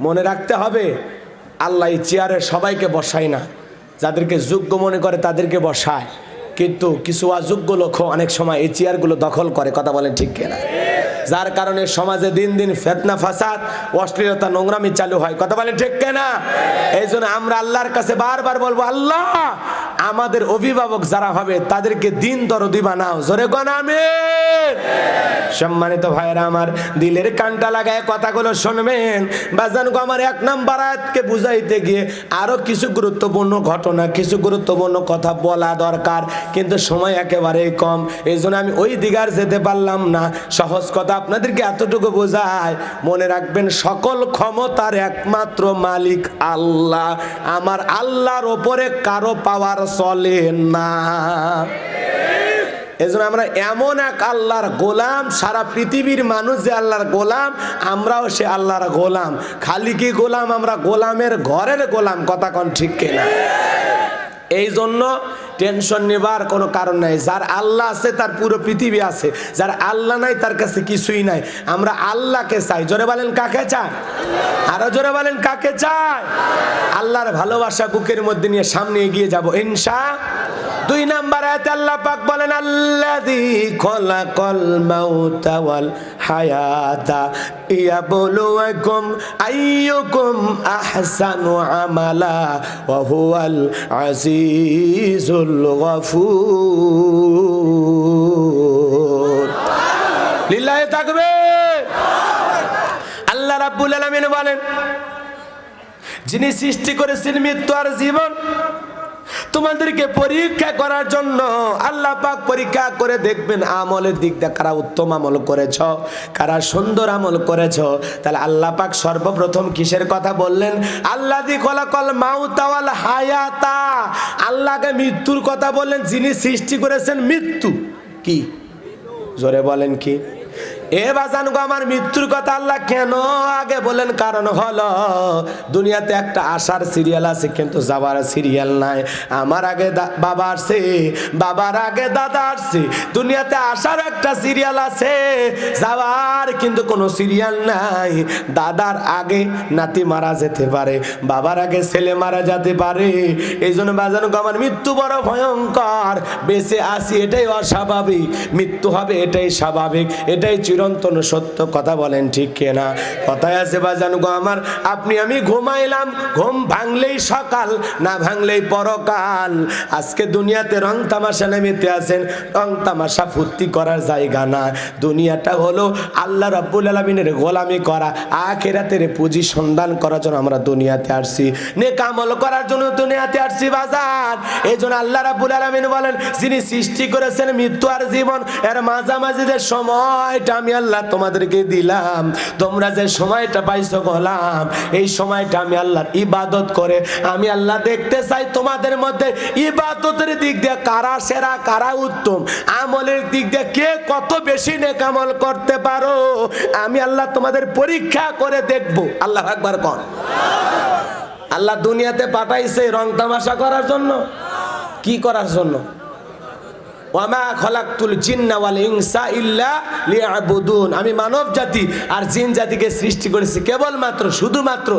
মনে রাখতে হবে আল্লাহ এই চেয়ারে সবাইকে বসায় না, যাদেরকে যোগ্য মনে করে তাদেরকে বসায়, কিন্তু কিছু অযোগ্য লোক অনেক সময় এই চেয়ারগুলো দখল করে। কথা বলেন ঠিক কিনা? যার কারণে সমাজে দিন দিন ফিতনা ফাসাদ অশ্লীলতা নোংরামি চালু হয়। কথা বলেন ঠিক কিনা? এই জন্য আমরা আল্লাহর কাছে বারবার বলবো, আল্লাহ আমাদের অভিভাবক যারা হবে তাদেরকে দিন দরদি বানাও। জোরে কোন আমিন। সম্মানিত ভাইরা আমার, দিলের কানটা লাগায় কথাগুলো শুনবেন। বাজান গো আমার 1 নম্বর আয়াতকে বুঝাইতে গিয়ে আরো কিছু গুরুত্বপূর্ণ ঘটনা, কিছু গুরুত্বপূর্ণ কথা বলা দরকার, কিন্তু সময় একেবারেই কম। এই জন্য আমি ওই দিকে আর যেতে পারলাম না। সহজ কথা আপনাদেরকে এতটুকু বোঝায়, মনে রাখবেন সকল ক্ষমতার একমাত্র মালিক আল্লাহ। আমার আল্লাহর ওপরে কারো পাওয়ার চলে না। এজন্য আমরা এমন এক আল্লাহর গোলাম, সারা পৃথিবীর মানুষ যে আল্লাহর গোলাম, আমরাও সে আল্লাহর গোলাম। খালি কি গোলাম? আমরা গোলামের ঘরের গোলাম। কথা কোন ঠিক কিনা? এই জন্য টেনশন নেবার কোনো কারণ নাই। যার আল্লাহ আছে তার পুরো পৃথিবী আছে, যার আল্লাহ নাই তার কাছে কিছুই নাই। আমরা আল্লাহকে চাই। জোরে বলেন কাকে চাই? আরো জোরে বলেন কাকে চাই? আল্লাহর ভালোবাসা বুকের মধ্যে নিয়ে সামনে এগিয়ে যাব ইনশাআল্লাহ। 2 নম্বর আয়াতে আল্লাহ পাক বলেন, আল্লাযী খলাকাল মাউতা ওয়াল হায়াতা লিয়াবলুয়াকুম আইয়ুকুম আহসানু আমালা ওয়া হুয়াল আজিজুল গফুর। লিল্লাহি তাকবীর। আল্লাহ রাব্বুল আলামিন বলেন, যিনি সৃষ্টি করেছেন মৃত্যু আর জীবন তোমাদেরকে পরীক্ষা করার জন্য। আল্লাহ পাক পরীক্ষা করে দেখবেন আমলের দিক দিয়ে কারা উত্তম আমল করেছ, কারা সুন্দর আমল করেছ। তাহলে আল্লাহ পাক সর্বপ্রথম কিসের কথা বললেন? আল্লাযী খলাকাল মাউতা ওয়াল হায়াতা। আল্লাহকে মৃত্যুর কথা বললেন, যিনি সৃষ্টি করেছেন মৃত্যু। কি? জোরে বলেন কি? এ বাজান গো আমার মৃত্যুর কথা আল্লাহ কেন আগে বলেন? কারণ হলো দুনিয়াতে একটা আসার সিরিয়াল আছে, কিন্তু যাবার সিরিয়াল নাই। আমার আগে বাবা আসছে, বাবার আগে দাদা আসছে। দুনিয়াতে আসার একটা সিরিয়াল আছে, যাবার কিন্তু কোনো সিরিয়াল নাই। দাদার আগে নাতি মারা যেতে পারে, বাবার আগে ছেলে মারা যেতে পারে। এই জন্য বাজান গো আমার মৃত্যু বড় ভয়ঙ্কর। বেঁচে আসি এটাই অস্বাভাবিক, মৃত্যু হবে এটাই স্বাভাবিক, এটাই চিরন্তন সত্য। কথা বলেন ঠিক কিনা? কথায় আছে বাজান গো আমার, আপনি আমি ঘুমাইলাম, ঘুম ভাঙলেই সকাল, না ভাঙলেই পরকাল। আজকে দুনিয়াতে রং তামাশা নেমেতে আছেন, রং তামাশা ফুর্তি করার জায়গা না। দুনিয়াটা হলো আল্লাহ রাব্বুল আলামিনের গোলামি করা, আখিরাতের পুঁজি সন্ধান করার জন্য আমরা দুনিয়াতে আসছি, নেক আমল করার জন্য দুনিয়াতে আসছি বাজার। এই জন্য আল্লাহ রাব্বুল আলামিন বলেন, যিনি সৃষ্টি করেছেন মৃত্যু আর জীবন, এর মাঝামাঝি যে সময়টা আমি আল্লাহ তোমাদেরকে দিলাম, তোমরা যে সময়টা পাইছো গোলাম, এই সময়টা আমি আল্লাহর ইবাদত করে আমি আল্লাহ দেখতে চাই তোমাদের মধ্যে ইবাদতের দিক দিয়ে কারা সেরা, কারা উত্তম, আমলের দিক দিয়ে কে কত বেশি নেক আমল করতে পারো। আমি আল্লাহ তোমাদের পরীক্ষা করে দেখব। আল্লাহু আকবার কোন। আল্লাহ দুনিয়াতে পাঠাইছে রং তামাশা করার জন্য? কি করার জন্য? ওয়ামা খলাকতুল জিন্না ওয়াল ইনসা ইল্লা লিয়াবুদুন। আমি মানব জাতি আর জিন জাতিকে সৃষ্টি করেছি কেবলমাত্র, শুধুমাত্র,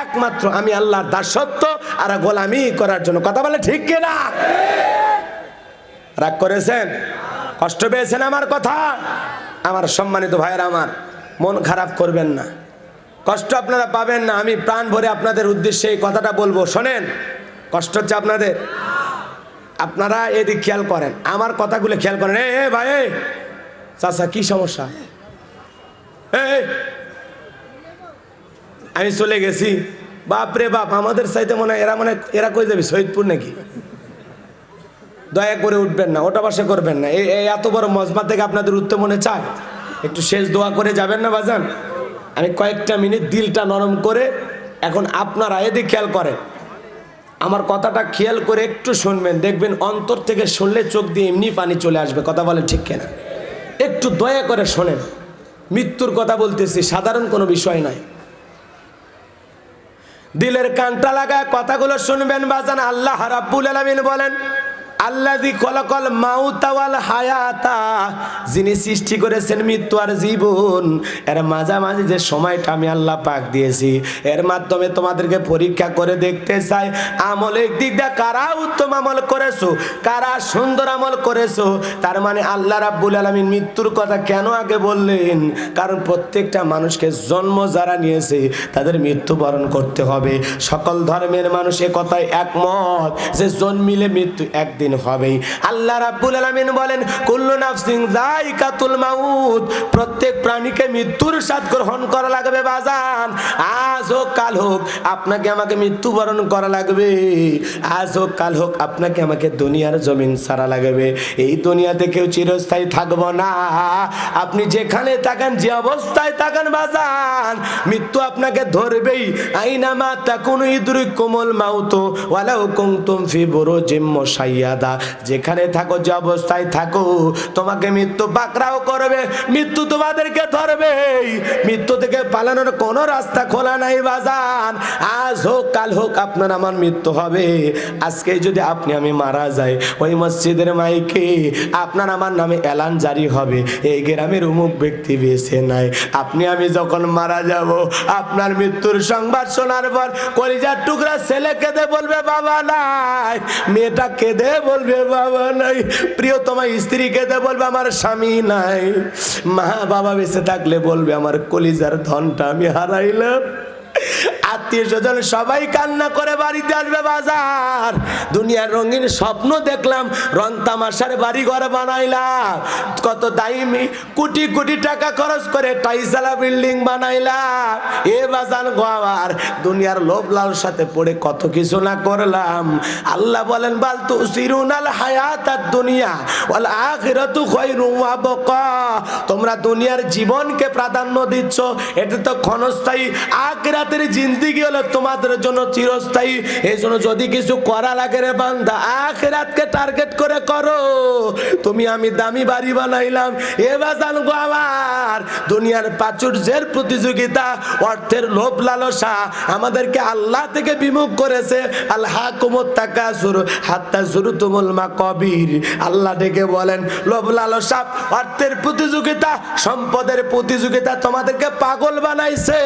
একমাত্র আমি আল্লাহর দাসত্ব আর গোলামি করার জন্য। কথা বলে ঠিক কিনা? রাগ করেছেন? কষ্ট পেয়েছেন আমার কথা? আমার সম্মানিত ভাইরা আমার, মন খারাপ করবেন না, কষ্ট আপনারা পাবেন না। আমি প্রাণ ভরে আপনাদের উদ্দেশ্যে এই কথাটা বলবো। শোনেন, কষ্ট হচ্ছে আপনাদের, আপনারা এদিক খেয়াল করেন, আমার কথাগুলো খেয়াল করেন। এ ভাই, চাচা কি সমস্যা? আমি চলে গেছি, বাপ রে বাপ, আমাদের চাইতে মনে হয় এরা কই যাবি শহীদপুর নাকি? দয়া করে উঠবেন না, ওটা বাসা করবেন না। এই এত বড় মজমা থেকে আপনাদের উঠতে মনে চায়? একটু শেষ দোয়া করে যাবেন না বাজান? আমি কয়েকটা মিনিট দিলটা নরম করে, এখন আপনারা এদিক খেয়াল করেন, আমার কথাটা খেয়াল করে একটু শুনবেন, দেখবেন অন্তর থেকে শুনলে চোখ দিয়ে এমনি পানি চলে আসবে। কথা বলে ঠিক কিনা? একটু দয়া করে শোনেন, মৃত্যুর কথা বলতেছি, সাধারণ কোনো বিষয় নয়। দিলের কানটা লাগায় কথাগুলো শুনবেন বাজান। আল্লাহ রাব্বুল আলামিন বলেন, আল্লাযী খলাকাল মাউতা ওয়াল হায়াতা, যিনি সৃষ্টি করেছেন মৃত্যু আর জীবন, এর মাঝামাঝি যে সময়টা আমি আল্লাহ পাক দিয়েছি, এর মাধ্যমে তোমাদেরকে পরীক্ষা করে দেখতে চাই আমলের দিক দিয়ে কারা উত্তম আমল করেছো, কারা সুন্দর আমল করেছো। তার মানে আল্লাহ রাব্বুল আলামিন মৃত্যুর কথা কেন আগে বললেন? কারণ প্রত্যেকটা মানুষকে জন্ম যারা নিয়েছে তাদের মৃত্যুবরণ করতে হবে। সকল ধর্মের মানুষ এ কথায় একমত যে জন্মিলে মৃত্যু একদিন হবেই। আল্লাহ রাব্বুল আলামিন বলেন কুল্লু নাফসিন যায়কাতুল মাউত, প্রত্যেক প্রাণীকে মৃত্যুর স্বাদ গ্রহণ করা লাগবে বাজান। আজ হোক কাল হোক আপনাকে আমাকে মৃত্যুবরণ করা লাগবে, আজ হোক কাল হোক আপনাকে আমাকে দুনিয়ার জমিন ছাড়া লাগবে। এই দুনিয়াতে কেউ চিরস্থায়ী থাকবো না। আপনি যেখানে থাকেন, যে অবস্থায় থাকেন বাজান, মৃত্যু আপনাকে ধরবেই। আইনামা তাকুনু ইদরিকুমুল মাউত ওয়ালাউ কুনতুম ফি বুরুজিম মুশাইয়াদা, যেখানে থাকো, যে অবস্থায় থাকো, তোমাকে মৃত্যু পাকড়াও করবে, মৃত্যু তোমাদেরকে ধরবেই। মৃত্যু থেকে পালানোর কোনো রাস্তা খোলা নাই বাজান। আজ হোক কাল হোক আপনার আমার মৃত্যু হবে। আজকে যদি আপনি আমি মারা যাই, ওই মসজিদের মাইকে আপনার আমার নামে এলান জারি হবে, এই গ্রামের অমুক ব্যক্তি বেঁচে নাই। আপনি আমি যখন মারা যাব, আপনার মৃত্যুর সংবাদ শোনার পর কলিজার টুকরা ছেলে কেঁদে বলবে বাবা নাই, মেয়েটা কেঁদে বলবে বাবা নাই, প্রিয়তমা স্ত্রী কেঁদে বলবে আমার স্বামী নাই, মা বাবা বেঁচে থাকলে বলবে আমার কলিজার ধনটা আমি হারাইলাম। আত্মীয় স্বজন সবাই কান্না করে বাড়িতে আসবে বাজার। দুনিয়ার রঙিন স্বপ্ন দেখলাম, রং তামাশার বাড়ি ঘর বানাইলাম, কত দামি কোটি কোটি টাকা খরচ করে টাইসালা বিল্ডিং বানাইলাম। এ বাজান গোয়ার দুনিয়ার লোভ লালসাতে পড়ে কত কিছু না করলাম। আল্লাহ বলেন বাল তুসিরুনাল হায়াতাদ দুনিয়া ওয়াল আখিরাতু খায়রুম ওয়া আবকা, তোমরা দুনিয়ার জীবনকে প্রাধান্য দিচ্ছ, এটা তো ক্ষণস্থায়ী। আখিরাতের জিন্দেগি হলো তোমাদের জন্য চিরস্থায়ী। এই জন্য যদি কিছু করা লাগে রে বান্দা, আখিরাতকে টার্গেট করে করো। তুমি আমি দামি বাড়ি বানাইলাম, এ বাজান গো আমার, দুনিয়ার প্রাচুর্যের প্রতিযোগিতা, অর্থের লোভ লালসা আমাদেরকে আল্লাহ থেকে বিমুখ করেছে। আলহাকুমুত তাকাসুর হাত্তা যুরতুমুল মাকাবির, আল্লাহ ডেকে বলেন লোভ লালসা, অর্থের প্রতিযোগিতা, সম্পদের প্রতিযোগিতা তোমাদেরকে পাগল বানাইছে।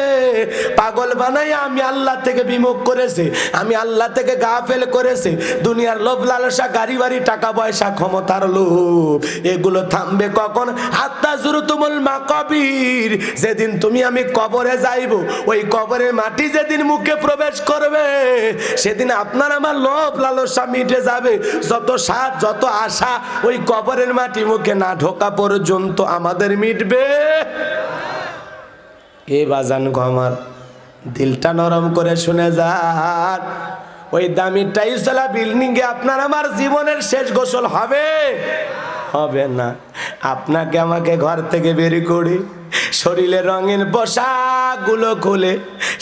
পাগল বানাই আমি আল্লাহ থেকে বিমুখ করেছে, আমি আল্লাহ থেকে গাফেল করেছে। দুনিয়ার লোভ লালসা, গাড়ি বাড়ি, টাকা পয়সা, ক্ষমতার লোভ, এগুলো থামবে কখন? হাত্তা যুরতুমুল মাকাবির, যেদিন তুমি আমি কবরে যাইব, ওই কবরের মাটি যেদিন মুখে প্রবেশ করবে, সেদিন আপনার আমার লোভ লালসা মিটে যাবে। যত স্বাদ, যত আশা ওই কবরের মাটি মুখে না ঢোকা পর্যন্ত আমাদের মিটবে। এ বাজান গো আমার, দিলটা নরম করে শুনে যান, ওই দামি টাইসলা বিল্ডিং এ আপনার আমার জীবনের শেষ গোসল হবে? হবে না। আপনাকে আমাকে ঘর থেকে বের করে শরীরে রঙিন পোশাক গুলো খুলে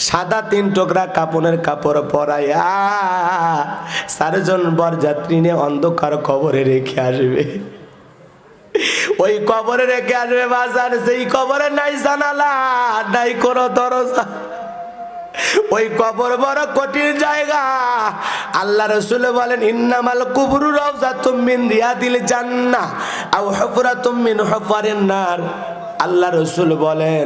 সাদা 3 টুকরা কাপড়ের কাপড় পরাইয়া 4 জন বরযাত্রী নিয়ে অন্ধকার কবরে রেখে আসবে। ওই কবরে রেখে আসবে বাজার, সেই কবরে নাই জানালা, নাই কোনো দরজা। ওই কবর বড় কঠিন জায়গা। আল্লাহ রাসূল বলেন ইন্নামাল কুবরু রাওযাতুম মিন রিয়াদিল জান্নাহ আও হুফরাতুম মিন হুফারিন নার। আল্লাহ রাসূল বলেন